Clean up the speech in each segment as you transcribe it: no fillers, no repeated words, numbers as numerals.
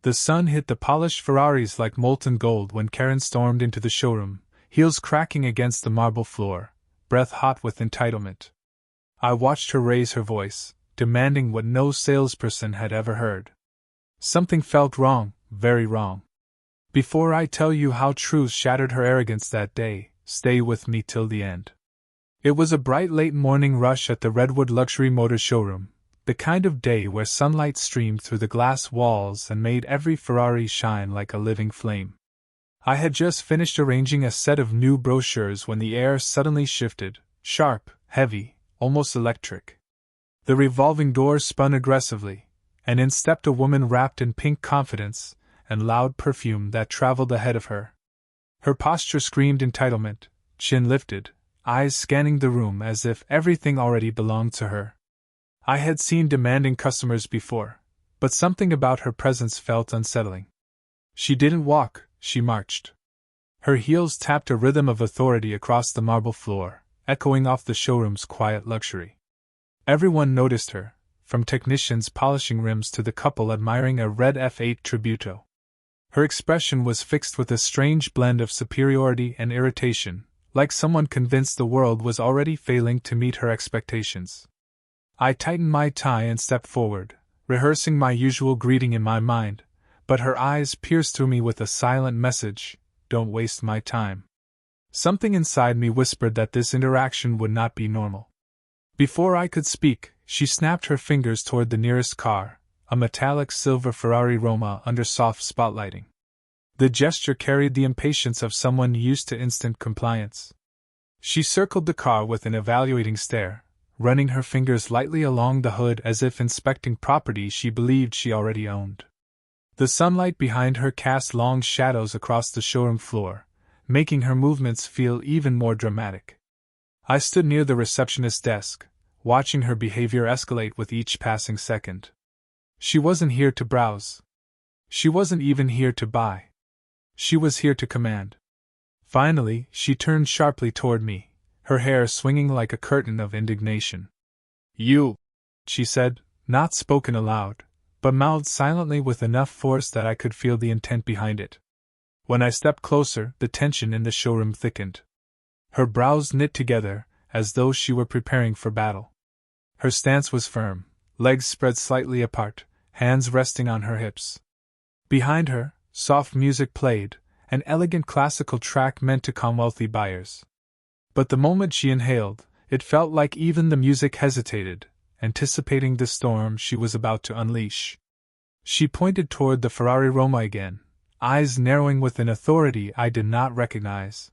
The sun hit the polished Ferraris like molten gold when Karen stormed into the showroom, heels cracking against the marble floor, breath hot with entitlement. I watched her raise her voice, demanding what no salesperson had ever heard. Something felt wrong, very wrong. Before I tell you how truth shattered her arrogance that day, stay with me till the end. It was a bright late morning rush at the Redwood Luxury Motors showroom, the kind of day where sunlight streamed through the glass walls and made every Ferrari shine like a living flame. I had just finished arranging a set of new brochures when the air suddenly shifted, sharp, heavy, almost electric. The revolving doors spun aggressively, and in stepped a woman wrapped in pink confidence and loud perfume that traveled ahead of her. Her posture screamed entitlement, chin lifted, eyes scanning the room as if everything already belonged to her. I had seen demanding customers before, but something about her presence felt unsettling. She didn't walk, she marched. Her heels tapped a rhythm of authority across the marble floor, echoing off the showroom's quiet luxury. Everyone noticed her, from technicians polishing rims to the couple admiring a red F8 Tributo. Her expression was fixed with a strange blend of superiority and irritation, like someone convinced the world was already failing to meet her expectations. I tightened my tie and stepped forward, rehearsing my usual greeting in my mind, but her eyes pierced through me with a silent message: "Don't waste my time." Something inside me whispered that this interaction would not be normal. Before I could speak, she snapped her fingers toward the nearest car, a metallic silver Ferrari Roma under soft spotlighting. The gesture carried the impatience of someone used to instant compliance. She circled the car with an evaluating stare, running her fingers lightly along the hood as if inspecting property she believed she already owned. The sunlight behind her cast long shadows across the showroom floor, making her movements feel even more dramatic. I stood near the receptionist's desk, watching her behavior escalate with each passing second. She wasn't here to browse. She wasn't even here to buy. She was here to command. Finally, she turned sharply toward me, her hair swinging like a curtain of indignation. "You," she said, not spoken aloud, but mouthed silently with enough force that I could feel the intent behind it. When I stepped closer, the tension in the showroom thickened. Her brows knit together, as though she were preparing for battle. Her stance was firm, legs spread slightly apart, hands resting on her hips. Behind her, soft music played, an elegant classical track meant to calm wealthy buyers. But the moment she inhaled, it felt like even the music hesitated, anticipating the storm she was about to unleash. She pointed toward the Ferrari Roma again, eyes narrowing with an authority I did not recognize.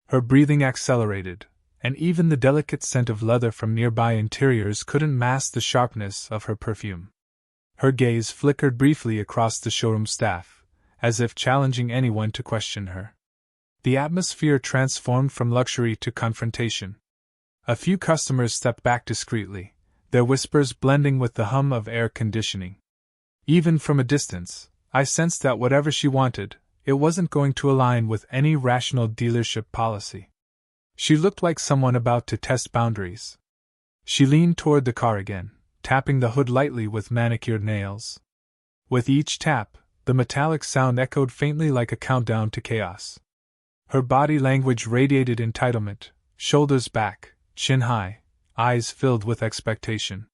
Her breathing accelerated, and even the delicate scent of leather from nearby interiors couldn't mask the sharpness of her perfume. Her gaze flickered briefly across the showroom staff, as if challenging anyone to question her. The atmosphere transformed from luxury to confrontation. A few customers stepped back discreetly, their whispers blending with the hum of air conditioning. Even from a distance, I sensed that whatever she wanted, it wasn't going to align with any rational dealership policy. She looked like someone about to test boundaries. She leaned toward the car again, tapping the hood lightly with manicured nails. With each tap, the metallic sound echoed faintly like a countdown to chaos. Her body language radiated entitlement, shoulders back, chin high, eyes filled with expectation.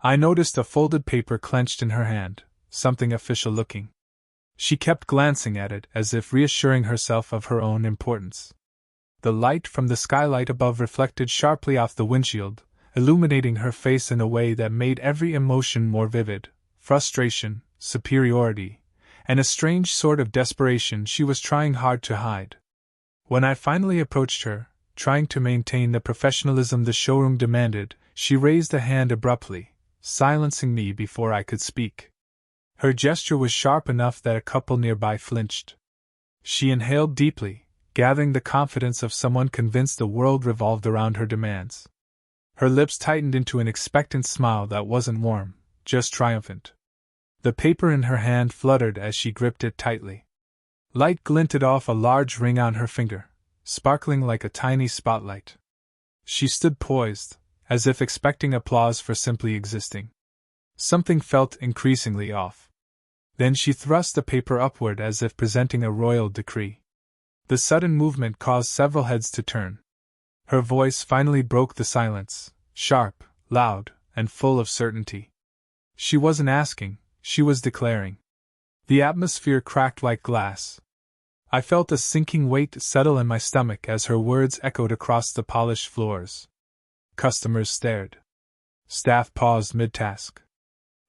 I noticed a folded paper clenched in her hand, something official looking. She kept glancing at it as if reassuring herself of her own importance. The light from the skylight above reflected sharply off the windshield, illuminating her face in a way that made every emotion more vivid: frustration, superiority, and a strange sort of desperation she was trying hard to hide. When I finally approached her, trying to maintain the professionalism the showroom demanded, she raised a hand abruptly, silencing me before I could speak. Her gesture was sharp enough that a couple nearby flinched. She inhaled deeply, gathering the confidence of someone convinced the world revolved around her demands. Her lips tightened into an expectant smile that wasn't warm, just triumphant. The paper in her hand fluttered as she gripped it tightly. Light glinted off a large ring on her finger, sparkling like a tiny spotlight. She stood poised, as if expecting applause for simply existing. Something felt increasingly off. Then she thrust the paper upward as if presenting a royal decree. The sudden movement caused several heads to turn. Her voice finally broke the silence, sharp, loud, and full of certainty. She wasn't asking, she was declaring. The atmosphere cracked like glass. I felt a sinking weight settle in my stomach as her words echoed across the polished floors. Customers stared. Staff paused mid-task.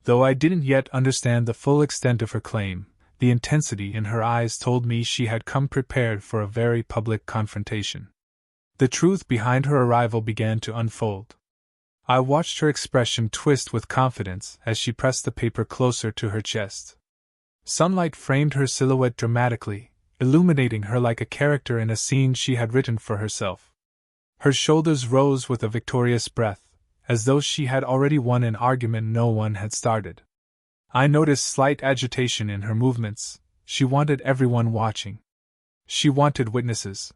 Though I didn't yet understand the full extent of her claim, the intensity in her eyes told me she had come prepared for a very public confrontation. The truth behind her arrival began to unfold. I watched her expression twist with confidence as she pressed the paper closer to her chest. Sunlight framed her silhouette dramatically, illuminating her like a character in a scene she had written for herself. Her shoulders rose with a victorious breath, as though she had already won an argument no one had started. I noticed slight agitation in her movements. She wanted everyone watching. She wanted witnesses.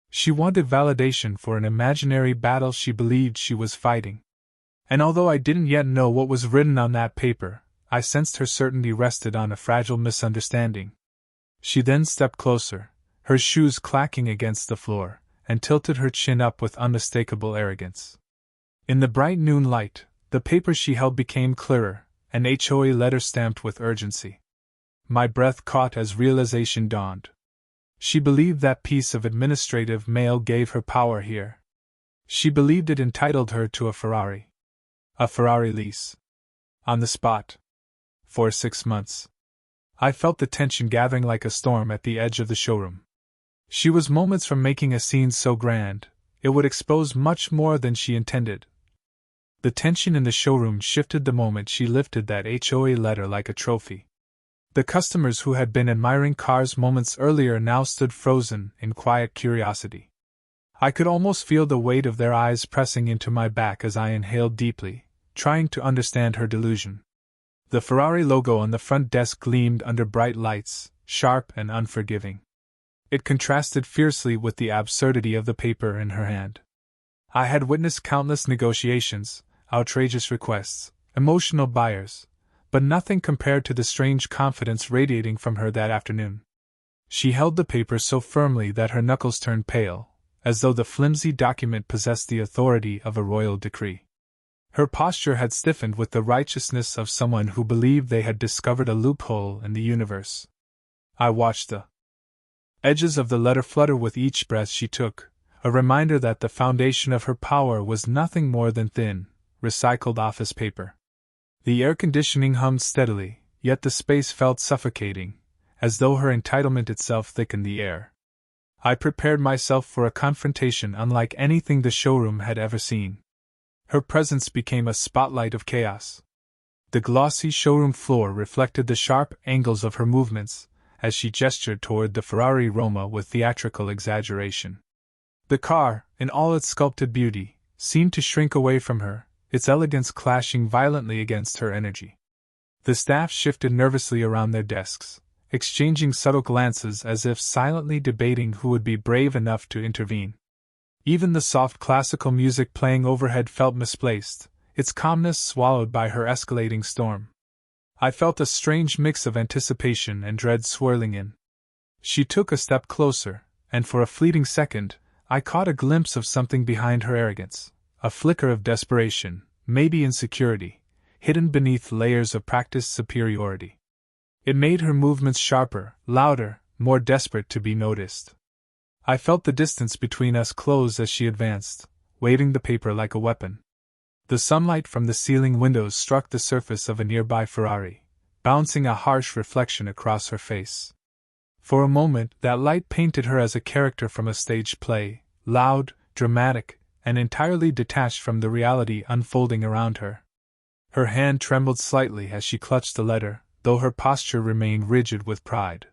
She wanted validation for an imaginary battle she believed she was fighting. And although I didn't yet know what was written on that paper, I sensed her certainty rested on a fragile misunderstanding. She then stepped closer, her shoes clacking against the floor, and tilted her chin up with unmistakable arrogance. In the bright noon light, the paper she held became clearer, an HOA letter stamped with urgency. My breath caught as realization dawned. She believed that piece of administrative mail gave her power here. She believed it entitled her to a Ferrari. A Ferrari lease. On the spot. For 6 months. I felt the tension gathering like a storm at the edge of the showroom. She was moments from making a scene so grand, it would expose much more than she intended. The tension in the showroom shifted the moment she lifted that HOA letter like a trophy. The customers who had been admiring cars moments earlier now stood frozen in quiet curiosity. I could almost feel the weight of their eyes pressing into my back as I inhaled deeply, trying to understand her delusion. The Ferrari logo on the front desk gleamed under bright lights, sharp and unforgiving. It contrasted fiercely with the absurdity of the paper in her hand. I had witnessed countless negotiations, outrageous requests, emotional buyers, but nothing compared to the strange confidence radiating from her that afternoon. She held the paper so firmly that her knuckles turned pale, as though the flimsy document possessed the authority of a royal decree. Her posture had stiffened with the righteousness of someone who believed they had discovered a loophole in the universe. I watched the edges of the letter flutter with each breath she took, a reminder that the foundation of her power was nothing more than thin, recycled office paper. The air conditioning hummed steadily, yet the space felt suffocating, as though her entitlement itself thickened the air. I prepared myself for a confrontation unlike anything the showroom had ever seen. Her presence became a spotlight of chaos. The glossy showroom floor reflected the sharp angles of her movements, as she gestured toward the Ferrari Roma with theatrical exaggeration. The car, in all its sculpted beauty, seemed to shrink away from her, its elegance clashing violently against her energy. The staff shifted nervously around their desks, exchanging subtle glances as if silently debating who would be brave enough to intervene. Even the soft classical music playing overhead felt misplaced, its calmness swallowed by her escalating storm. I felt a strange mix of anticipation and dread swirling in. She took a step closer, and for a fleeting second, I caught a glimpse of something behind her arrogance, a flicker of desperation, maybe insecurity, hidden beneath layers of practiced superiority. It made her movements sharper, louder, more desperate to be noticed. I felt the distance between us close as she advanced, waving the paper like a weapon. The sunlight from the ceiling windows struck the surface of a nearby Ferrari, bouncing a harsh reflection across her face. For a moment, that light painted her as a character from a stage play, loud, dramatic, and entirely detached from the reality unfolding around her. Her hand trembled slightly as she clutched the letter, though her posture remained rigid with pride.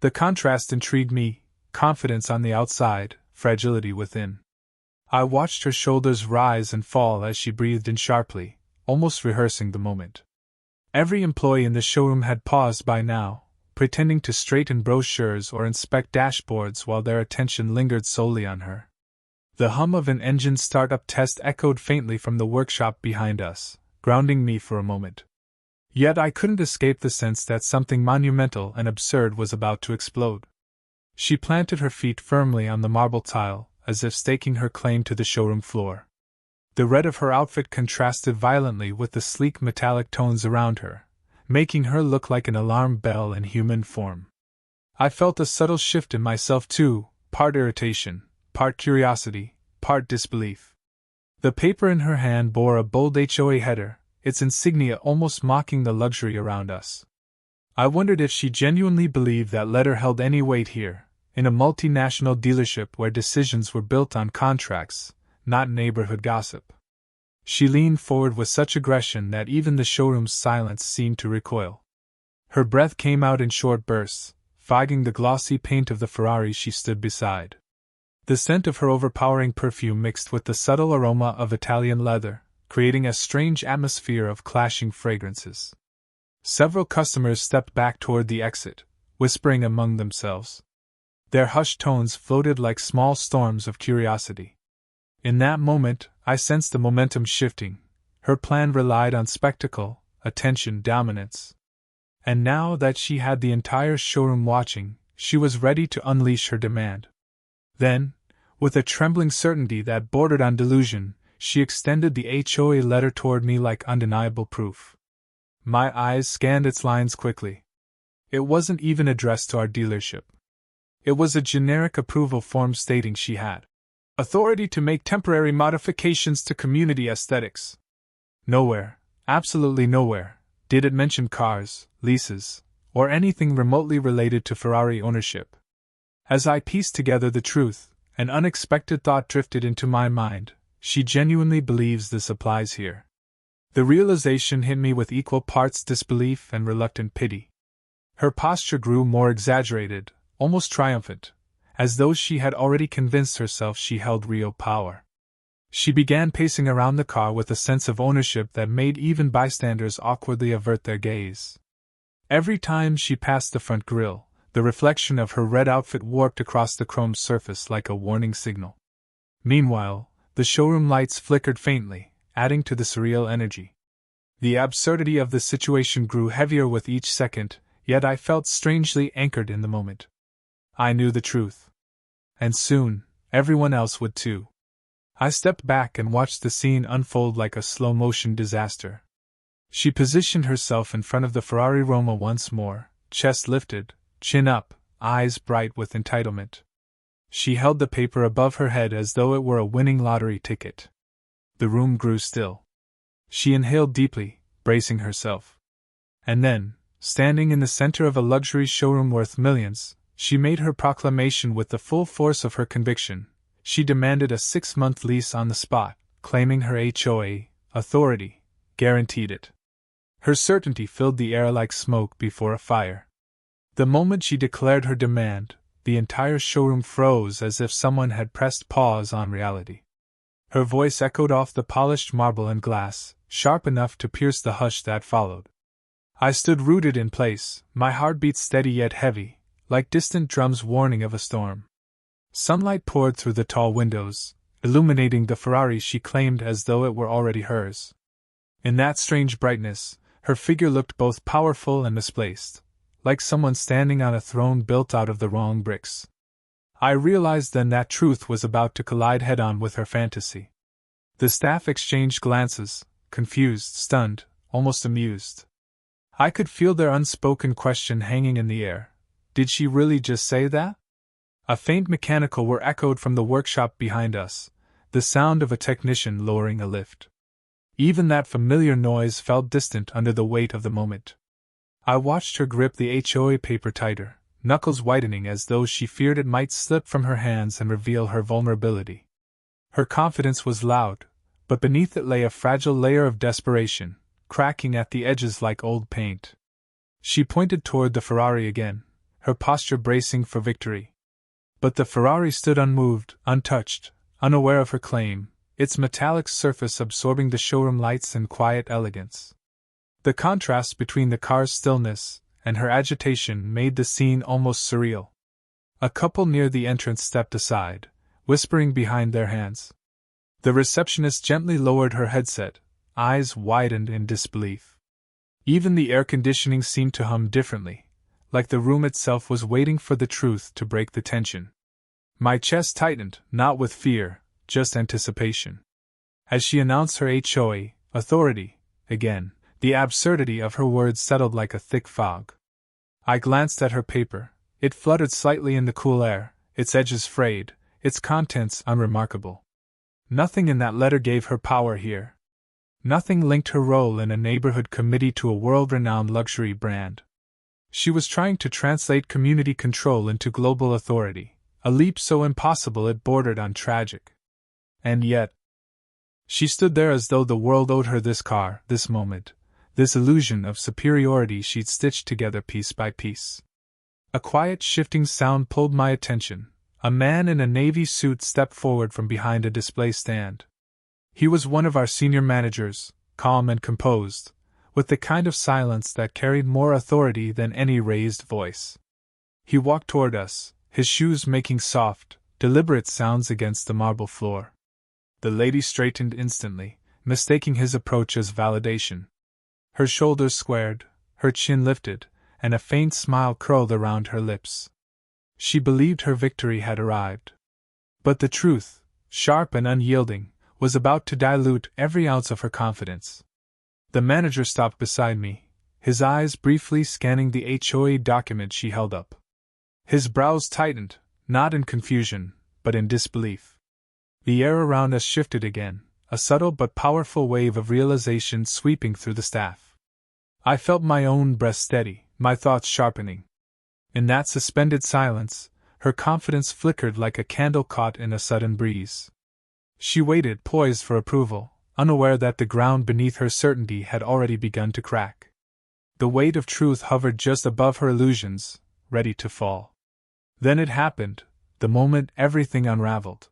The contrast intrigued me, confidence on the outside, fragility within. I watched her shoulders rise and fall as she breathed in sharply, almost rehearsing the moment. Every employee in the showroom had paused by now, pretending to straighten brochures or inspect dashboards while their attention lingered solely on her. The hum of an engine startup test echoed faintly from the workshop behind us, grounding me for a moment. Yet I couldn't escape the sense that something monumental and absurd was about to explode. She planted her feet firmly on the marble tile, as if staking her claim to the showroom floor. The red of her outfit contrasted violently with the sleek metallic tones around her, making her look like an alarm bell in human form. I felt a subtle shift in myself too, part irritation, part curiosity, part disbelief. The paper in her hand bore a bold HOA header, its insignia almost mocking the luxury around us. I wondered if she genuinely believed that letter held any weight here, in a multinational dealership where decisions were built on contracts, not neighborhood gossip. She leaned forward with such aggression that even the showroom's silence seemed to recoil. Her breath came out in short bursts, fogging the glossy paint of the Ferrari she stood beside. The scent of her overpowering perfume mixed with the subtle aroma of Italian leather, creating a strange atmosphere of clashing fragrances. Several customers stepped back toward the exit, whispering among themselves. Their hushed tones floated like small storms of curiosity. In that moment, I sensed the momentum shifting. Her plan relied on spectacle, attention, dominance. And now that she had the entire showroom watching, she was ready to unleash her demand. Then, with a trembling certainty that bordered on delusion, she extended the HOA letter toward me like undeniable proof. My eyes scanned its lines quickly. It wasn't even addressed to our dealership. It was a generic approval form stating she had authority to make temporary modifications to community aesthetics. Nowhere, absolutely nowhere, did it mention cars, leases, or anything remotely related to Ferrari ownership. As I pieced together the truth, an unexpected thought drifted into my mind. She genuinely believes this applies here. The realization hit me with equal parts disbelief and reluctant pity. Her posture grew more exaggerated, almost triumphant, as though she had already convinced herself she held real power. She began pacing around the car with a sense of ownership that made even bystanders awkwardly avert their gaze. Every time she passed the front grille, the reflection of her red outfit warped across the chrome surface like a warning signal. Meanwhile, the showroom lights flickered faintly, adding to the surreal energy. The absurdity of the situation grew heavier with each second, yet I felt strangely anchored in the moment. I knew the truth. And soon, everyone else would too. I stepped back and watched the scene unfold like a slow-motion disaster. She positioned herself in front of the Ferrari Roma once more, chest lifted, chin up, eyes bright with entitlement. She held the paper above her head as though it were a winning lottery ticket. The room grew still. She inhaled deeply, bracing herself. And then, standing in the center of a luxury showroom worth millions, she made her proclamation with the full force of her conviction. She demanded a 6-month lease on the spot, claiming her HOA authority guaranteed it. Her certainty filled the air like smoke before a fire. The moment she declared her demand, the entire showroom froze as if someone had pressed pause on reality. Her voice echoed off the polished marble and glass, sharp enough to pierce the hush that followed. I stood rooted in place, my heartbeat steady yet heavy, like distant drums warning of a storm. Sunlight poured through the tall windows, illuminating the Ferrari she claimed as though it were already hers. In that strange brightness, her figure looked both powerful and misplaced, like someone standing on a throne built out of the wrong bricks. I realized then that truth was about to collide head-on with her fantasy. The staff exchanged glances, confused, stunned, almost amused. I could feel their unspoken question hanging in the air. Did she really just say that? A faint mechanical whir echoed from the workshop behind us, the sound of a technician lowering a lift. Even that familiar noise felt distant under the weight of the moment. I watched her grip the HOA paper tighter, knuckles whitening as though she feared it might slip from her hands and reveal her vulnerability. Her confidence was loud, but beneath it lay a fragile layer of desperation, cracking at the edges like old paint. She pointed toward the Ferrari again, her posture bracing for victory. But the Ferrari stood unmoved, untouched, unaware of her claim, its metallic surface absorbing the showroom lights in quiet elegance. The contrast between the car's stillness and her agitation made the scene almost surreal. A couple near the entrance stepped aside, whispering behind their hands. The receptionist gently lowered her headset, eyes widened in disbelief. Even the air conditioning seemed to hum differently, like the room itself was waiting for the truth to break the tension. My chest tightened, not with fear, just anticipation. As she announced her HOA authority, again, the absurdity of her words settled like a thick fog. I glanced at her paper. It fluttered slightly in the cool air, its edges frayed, its contents unremarkable. Nothing in that letter gave her power here. Nothing linked her role in a neighborhood committee to a world-renowned luxury brand. She was trying to translate community control into global authority, a leap so impossible it bordered on tragic. And yet, she stood there as though the world owed her this car, this moment, this illusion of superiority she'd stitched together piece by piece. A quiet, shifting sound pulled my attention. A man in a navy suit stepped forward from behind a display stand. He was one of our senior managers, calm and composed, with the kind of silence that carried more authority than any raised voice. He walked toward us, his shoes making soft, deliberate sounds against the marble floor. The lady straightened instantly, mistaking his approach as validation. Her shoulders squared, her chin lifted, and a faint smile curled around her lips. She believed her victory had arrived. But the truth, sharp and unyielding, was about to dilute every ounce of her confidence. The manager stopped beside me, his eyes briefly scanning the HOA document she held up. His brows tightened, not in confusion, but in disbelief. The air around us shifted again, a subtle but powerful wave of realization sweeping through the staff. I felt my own breath steady, my thoughts sharpening. In that suspended silence, her confidence flickered like a candle caught in a sudden breeze. She waited, poised for approval, unaware that the ground beneath her certainty had already begun to crack. The weight of truth hovered just above her illusions, ready to fall. Then it happened, the moment everything unraveled.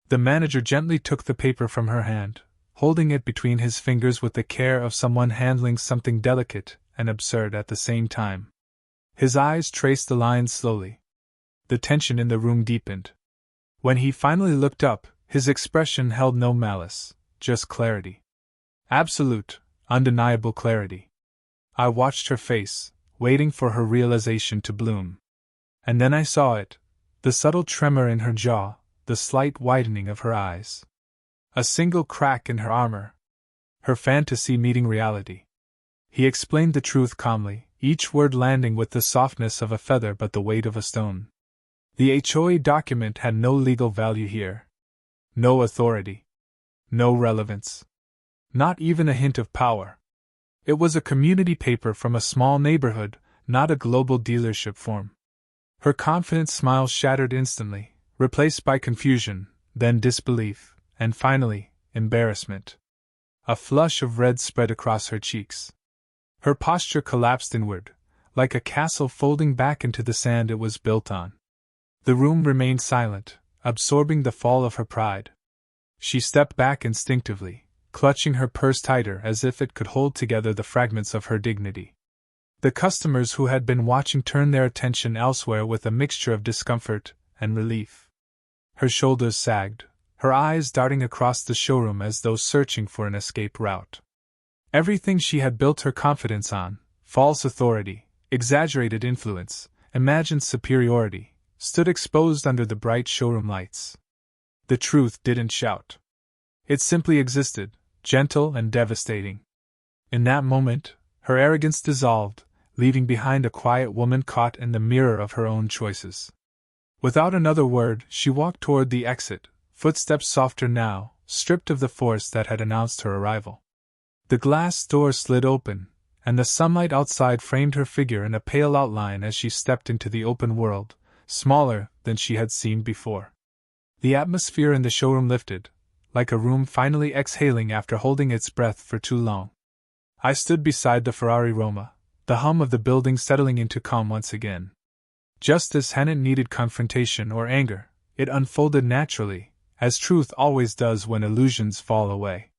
The manager gently took the paper from her hand, holding it between his fingers with the care of someone handling something delicate and absurd at the same time. His eyes traced the lines slowly. The tension in the room deepened. When he finally looked up, his expression held no malice, just clarity. Absolute, undeniable clarity. I watched her face, waiting for her realization to bloom. And then I saw it, the subtle tremor in her jaw, the slight widening of her eyes. A single crack in her armor. Her fantasy meeting reality. He explained the truth calmly, each word landing with the softness of a feather but the weight of a stone. The HOA document had no legal value here. No authority. No relevance. Not even a hint of power. It was a community paper from a small neighborhood, not a global dealership form. Her confident smile shattered instantly, replaced by confusion, then disbelief, and finally, embarrassment. A flush of red spread across her cheeks. Her posture collapsed inward, like a castle folding back into the sand it was built on. The room remained silent, absorbing the fall of her pride. She stepped back instinctively, clutching her purse tighter as if it could hold together the fragments of her dignity. The customers who had been watching turned their attention elsewhere with a mixture of discomfort and relief. Her shoulders sagged, her eyes darting across the showroom as though searching for an escape route. Everything she had built her confidence on, false authority, exaggerated influence, imagined superiority, stood exposed under the bright showroom lights. The truth didn't shout. It simply existed, gentle and devastating. In that moment, her arrogance dissolved, leaving behind a quiet woman caught in the mirror of her own choices. Without another word, she walked toward the exit, footsteps softer now, stripped of the force that had announced her arrival. The glass door slid open, and the sunlight outside framed her figure in a pale outline as she stepped into the open world, smaller than she had seemed before. The atmosphere in the showroom lifted, like a room finally exhaling after holding its breath for too long. I stood beside the Ferrari Roma, the hum of the building settling into calm once again. Justice hadn't needed confrontation or anger, it unfolded naturally, as truth always does when illusions fall away.